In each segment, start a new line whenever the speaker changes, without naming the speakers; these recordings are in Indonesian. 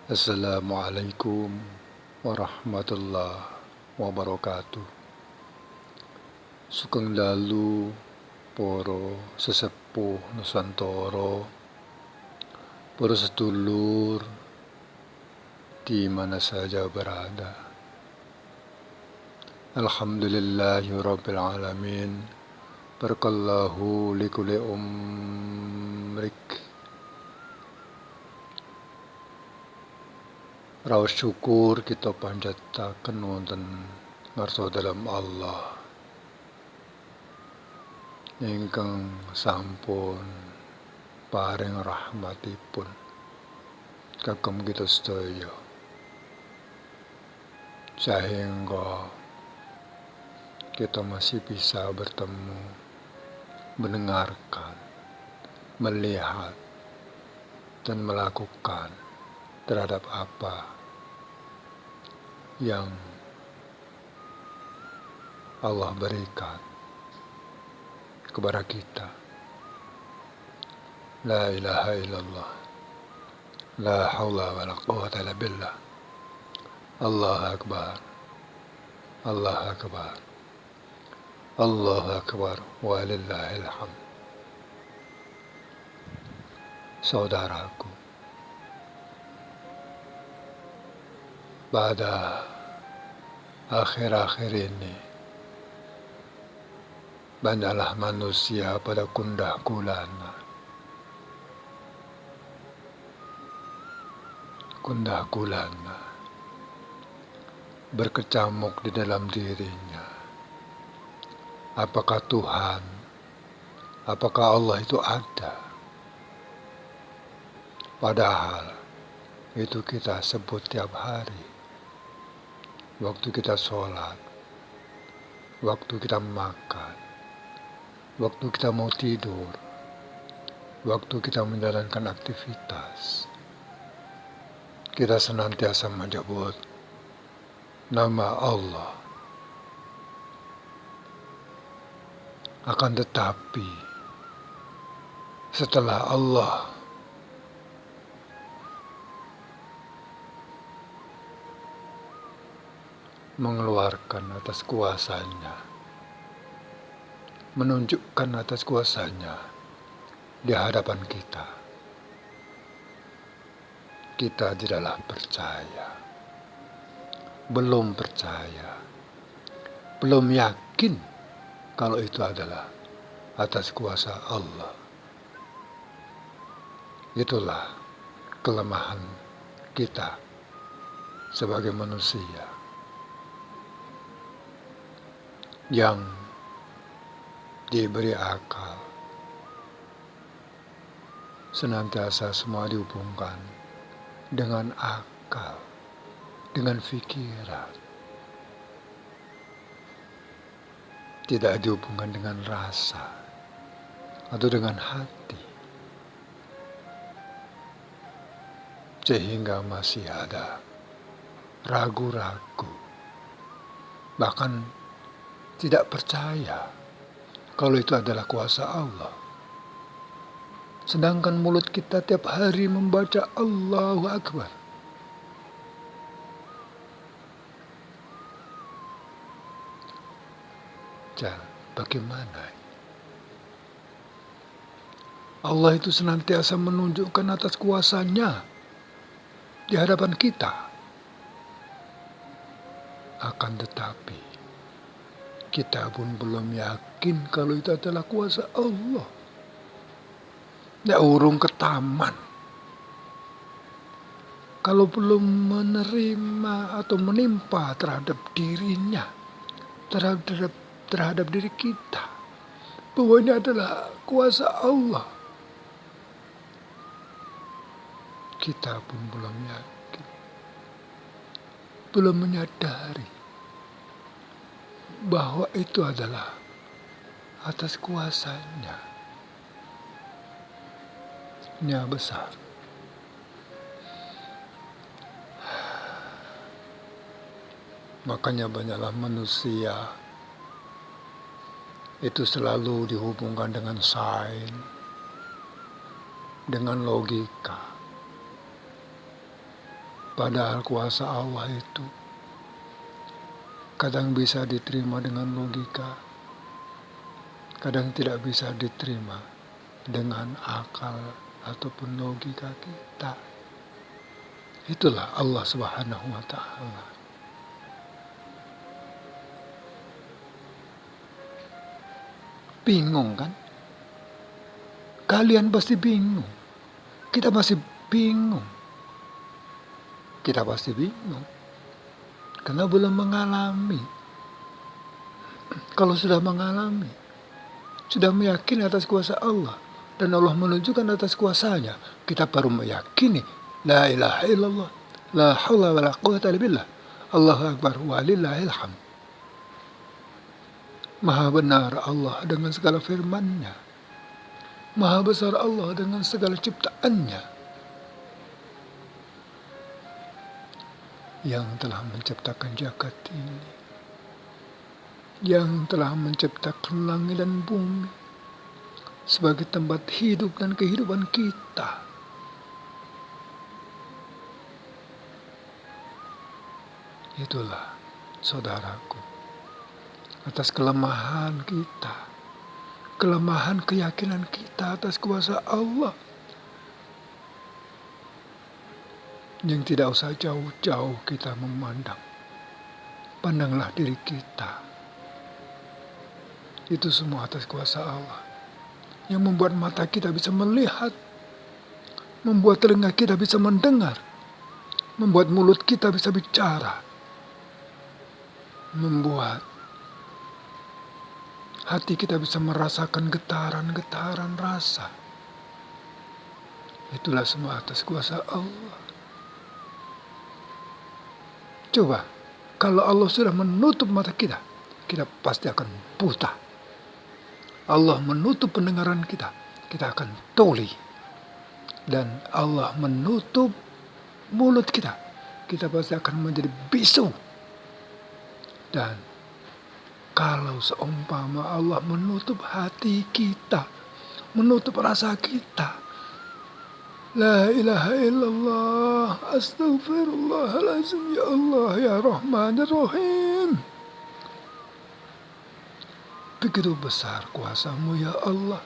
Assalamualaikum warahmatullahi wabarakatuh. Sugeng dalu para sesepuh Nusantara, para sedulur di mana saja berada. Alhamdulillahirabbil alamin. Barakallahu likulli umrik. Raos syukur kita panjataken wonten ngarsa dalam Allah ingkang sampun paring rahmatipun kagem kita sedaya sehingga kita masih bisa bertemu, mendengarkan, melihat, dan melakukan terhadap apa yang Allah berikan kepada kita. La ilaha illallah, la haula wa la quwwata illa billah. Allahu akbar, Allahu akbar, Allahu akbar, walillahil hamd. Saudaraku, pada akhir-akhir ini banyaklah manusia pada gundah gulana berkecamuk di dalam dirinya. Apakah Tuhan, apakah Allah itu ada? Padahal itu kita sebut tiap hari. Waktu kita sholat, waktu kita makan, waktu kita mau tidur, waktu kita menjalankan aktivitas, kita senantiasa menyebut nama Allah. Akan tetapi, setelah Allah mengeluarkan atas kuasanya, menunjukkan atas kuasanya di hadapan kita, kita tidaklah percaya, belum percaya, belum yakin kalau itu adalah atas kuasa Allah. Itulah kelemahan kita sebagai manusia yang diberi akal. Senantiasa semua dihubungkan dengan akal, dengan pikiran. Tidak dihubungkan dengan rasa atau dengan hati. Sehingga masih ada ragu-ragu, bahkan tidak percaya kalau itu adalah kuasa Allah. Sedangkan mulut kita tiap hari membaca Allahu Akbar. Bagaimana? Allah itu senantiasa menunjukkan atas kuasanya di hadapan kita. Akan tetapi, kita pun belum yakin kalau itu adalah kuasa Allah. Ya urung ke taman. Kalau belum menerima atau menimpa terhadap dirinya, terhadap diri kita, bahwa ini adalah kuasa Allah, kita pun belum yakin, belum menyadari bahwa itu adalah atas kuasanya. Nya besar. Makanya banyaklah manusia itu selalu dihubungkan dengan sains, dengan logika. Padahal kuasa Allah itu kadang bisa diterima dengan logika, kadang tidak bisa diterima dengan akal ataupun logika kita. Itulah Allah Subhanahu wa Ta'ala. Bingung kan? Kalian pasti bingung. Kita masih bingung. Kita pasti bingung. Karena belum mengalami. Kalau sudah mengalami, sudah meyakini atas kuasa Allah, dan Allah menunjukkan atas kuasanya, kita baru meyakini la ilaha illallah, la haula wa la quwwata illa billah, Allahu akbar walillahil hamd. Maha benar Allah dengan segala firman-Nya. Maha besar Allah dengan segala ciptaannya. Yang telah menciptakan jagat ini, yang telah menciptakan langit dan bumi sebagai tempat hidup dan kehidupan kita. Itulah, saudaraku, atas kelemahan kita, kelemahan keyakinan kita atas kuasa Allah, yang tidak usah jauh-jauh kita memandang. Pandanglah diri kita. Itu semua atas kuasa Allah, yang membuat mata kita bisa melihat, membuat telinga kita bisa mendengar, membuat mulut kita bisa bicara, membuat hati kita bisa merasakan getaran-getaran rasa. Itulah semua atas kuasa Allah. Coba, kalau Allah sudah menutup mata kita, kita pasti akan buta. Allah menutup pendengaran kita, kita akan tuli. Dan Allah menutup mulut kita, kita pasti akan menjadi bisu. Dan kalau seumpama Allah menutup hati kita, menutup rasa kita, la ilaha illallah, astaghfirullahaladzim, ya Allah, ya Rahman, ya Rahim. Begitu besar kuasa-Mu, ya Allah.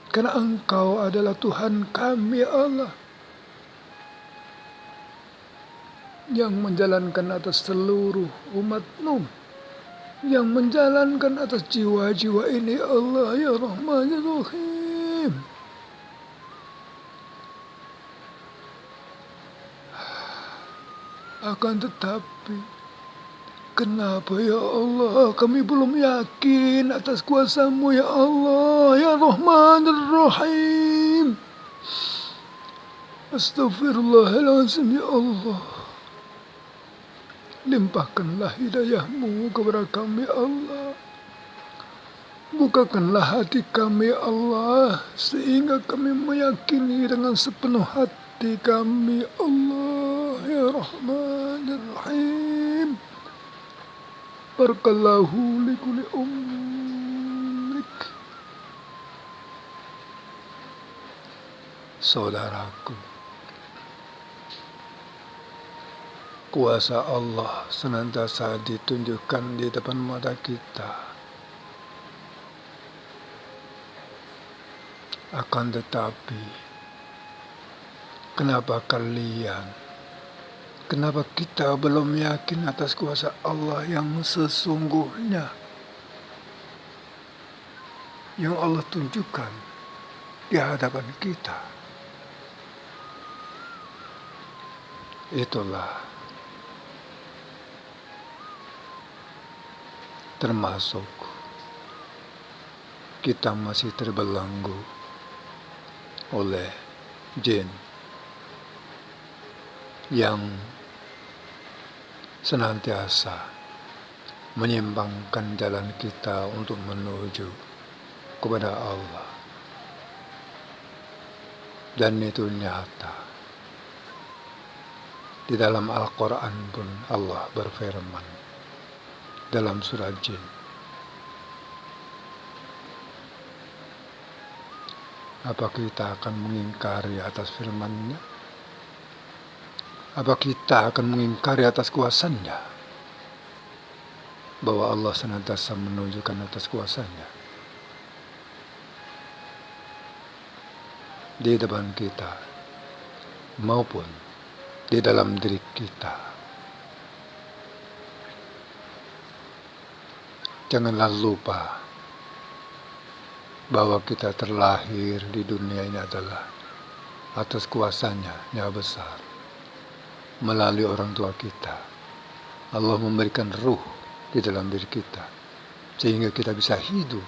Karena Engkau adalah Tuhan kami, ya Allah, yang menjalankan atas seluruh umat-Mu, yang menjalankan atas jiwa-jiwa ini, ya Allah, ya Rahman, ya Rahim. Akan tetapi, kenapa ya Allah kami belum yakin atas kuasa-Mu, ya Allah, ya Rahman, ya Rahim. Astaghfirullahaladzim, ya Allah. Limpahkanlah hidayah-Mu kepada kami, ya Allah. Bukakanlah hati kami, ya Allah, sehingga kami meyakini dengan sepenuh hati kami, ya Allah, ya Rahman, ya Rahim. Barakallahu likuli umrik. Saudaraku, kuasa Allah senantiasa ditunjukkan di depan mata kita. Akan tetapi, kenapa kita belum yakin atas kuasa Allah yang sesungguhnya, yang Allah tunjukkan di hadapan kita? Itulah termasuk kita masih terbelenggu oleh jin yang senantiasa menyimpangkan jalan kita untuk menuju kepada Allah. Dan itu nyata. Di dalam Al-Quran pun Allah berfirman dalam surah Jin, apa kita akan mengingkari atas firman-Nya? Apa kita akan mengingkari atas kuasanya? Bahwa Allah senantiasa menunjukkan atas kuasanya di depan kita maupun di dalam diri kita. Janganlah lupa bahwa kita terlahir di dunia ini adalah atas kuasanya yang besar. Melalui orang tua kita, Allah memberikan ruh di dalam diri kita, sehingga kita bisa hidup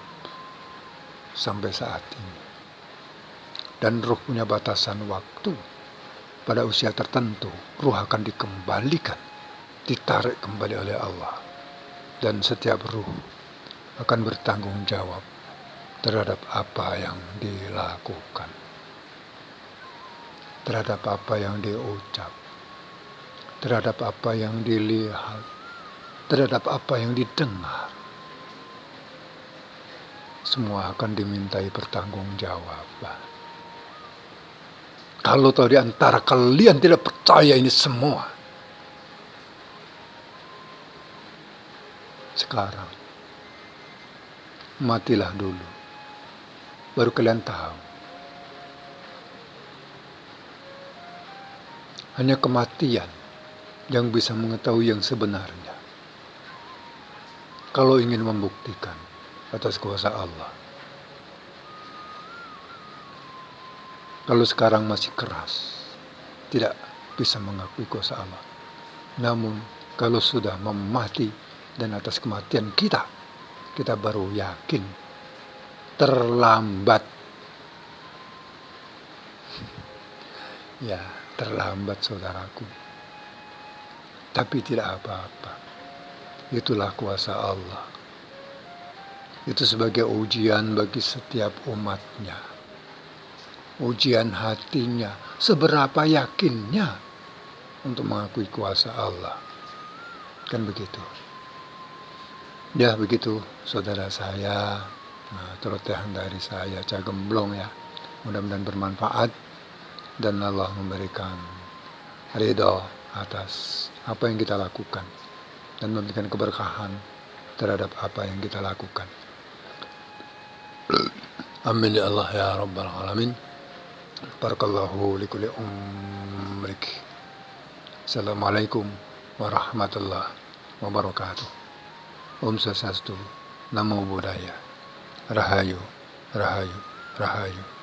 sampai saat ini. Dan ruh punya batasan waktu. Pada usia tertentu, ruh akan dikembalikan, ditarik kembali oleh Allah. Dan setiap ruh akan bertanggung jawab terhadap apa yang dilakukan, terhadap apa yang diucap, terhadap apa yang dilihat, terhadap apa yang didengar. Semua akan dimintai pertanggungjawaban. Kalau tahu di antara kalian tidak percaya ini semua, sekarang matilah dulu, baru kalian tahu. Hanya kematian yang bisa mengetahui yang sebenarnya. Kalau ingin membuktikan atas kuasa Allah. Kalau sekarang masih keras, tidak bisa mengakui kuasa Allah. Namun kalau sudah mati dan atas kematian kita baru yakin. Terlambat. Ya, terlambat saudaraku. Tapi tidak apa-apa. Itulah kuasa Allah. Itu sebagai ujian bagi setiap umatnya. Ujian hatinya, seberapa yakinnya untuk mengakui kuasa Allah. Kan begitu. Ya begitu saudara saya, celotehan dari saya, Cak Gemblong ya. Mudah-mudahan bermanfaat dan Allah memberikan ridho atas apa yang kita lakukan dan memberikan keberkahan terhadap apa yang kita lakukan. Amin ya Allah ya Rabbal Alamin. Barakallahu likulli umrik. Assalamualaikum warahmatullahi wabarakatuh. Om Swastiastu, Namo Buddhaya. Rahayu, Rahayu, Rahayu.